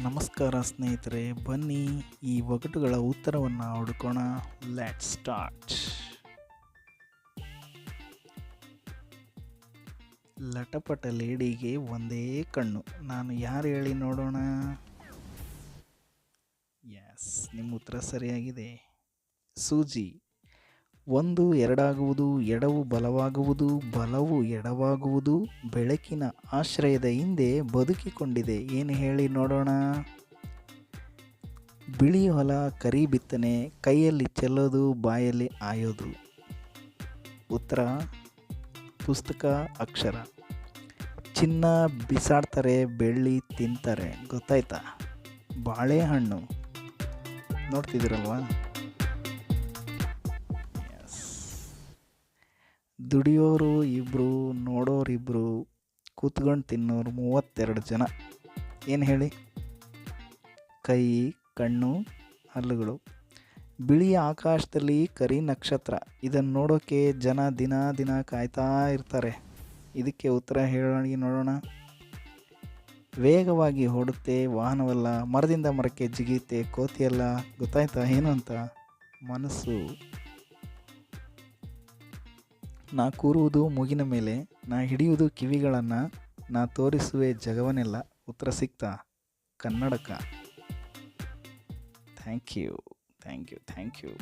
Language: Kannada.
ನಮಸ್ಕಾರ ಸ್ನೇಹಿತರೆ, ಬನ್ನಿ ಈ ಒಗಟುಗಳ ಉತ್ತರವನ್ನು ಹುಡುಕೋಣ. Let's start. ಲಟಪಟ ಲೇಡಿಗೆ ಒಂದೇ ಕಣ್ಣು, ನಾನು ಯಾರು ಹೇಳಿ ನೋಡೋಣ. ಎಸ್, ನಿಮ್ಮ ಉತ್ತರ ಸರಿಯಾಗಿದೆ. ಸೂಜಿ. ಒಂದು ಎರಡಾಗುವುದು, ಎಡವು ಬಲವಾಗುವುದು, ಬಲವು ಎಡವಾಗುವುದು, ಬೆಳಕಿನ ಆಶ್ರಯದ ಹಿಂದೆ ಬದುಕಿಕೊಂಡಿದೆ. ಏನು ಹೇಳಿ ನೋಡೋಣ. ಬಿಳಿ ಹೊಲ ಕರಿ ಬಿತ್ತನೆ, ಕೈಯಲ್ಲಿ ಚೆಲ್ಲೋದು, ಬಾಯಲ್ಲಿ ಆಯೋದು. ಉತ್ತರ ಪುಸ್ತಕ, ಅಕ್ಷರ. ಚಿನ್ನ ಬಿಸಾಡ್ತಾರೆ, ಬೆಳ್ಳಿ ತಿಂತಾರೆ. ಗೊತ್ತಾಯ್ತಾ? ಬಾಳೆಹಣ್ಣು. ನೋಡ್ತಿದ್ದೀರಲ್ವಾ? ದುಡಿಯೋರು ಇಬ್ಬರು, ನೋಡೋರಿಬ್ಬರು, ಕೂತ್ಕೊಂಡು ತಿನ್ನೋರು 32 ಜನ. ಏನು ಹೇಳಿ? ಕೈ, ಕಣ್ಣು, ಹಲ್ಲುಗಳು. ಬಿಳಿಯ ಆಕಾಶದಲ್ಲಿ ಕರಿ ನಕ್ಷತ್ರ, ಇದನ್ನು ನೋಡೋಕ್ಕೆ ಜನ ದಿನ ಕಾಯ್ತಾ ಇರ್ತಾರೆ. ಇದಕ್ಕೆ ಉತ್ತರ ಹೇಳಿ ನೋಡೋಣ. ವೇಗವಾಗಿ ಓಡುತ್ತೆ, ವಾಹನವಲ್ಲ. ಮರದಿಂದ ಮರಕ್ಕೆ ಜಿಗಿಯುತ್ತೆ, ಕೋತಿಯಲ್ಲ. ಗೊತ್ತಾಯ್ತಾ ಏನು ಅಂತ? ಮನಸ್ಸು. ನಾ ಕೂರುವುದು ಮೂಗಿನ ಮೇಲೆ, ನಾ ಹಿಡಿಯುವುದು ಕಿವಿಗಳನ್ನು, ನಾ ತೋರಿಸುವೆ ಜಗವನ್ನೆಲ್ಲ. ಉತ್ತರ ಸಿಕ್ತಾ? ಕನ್ನಡಕ. Thank you.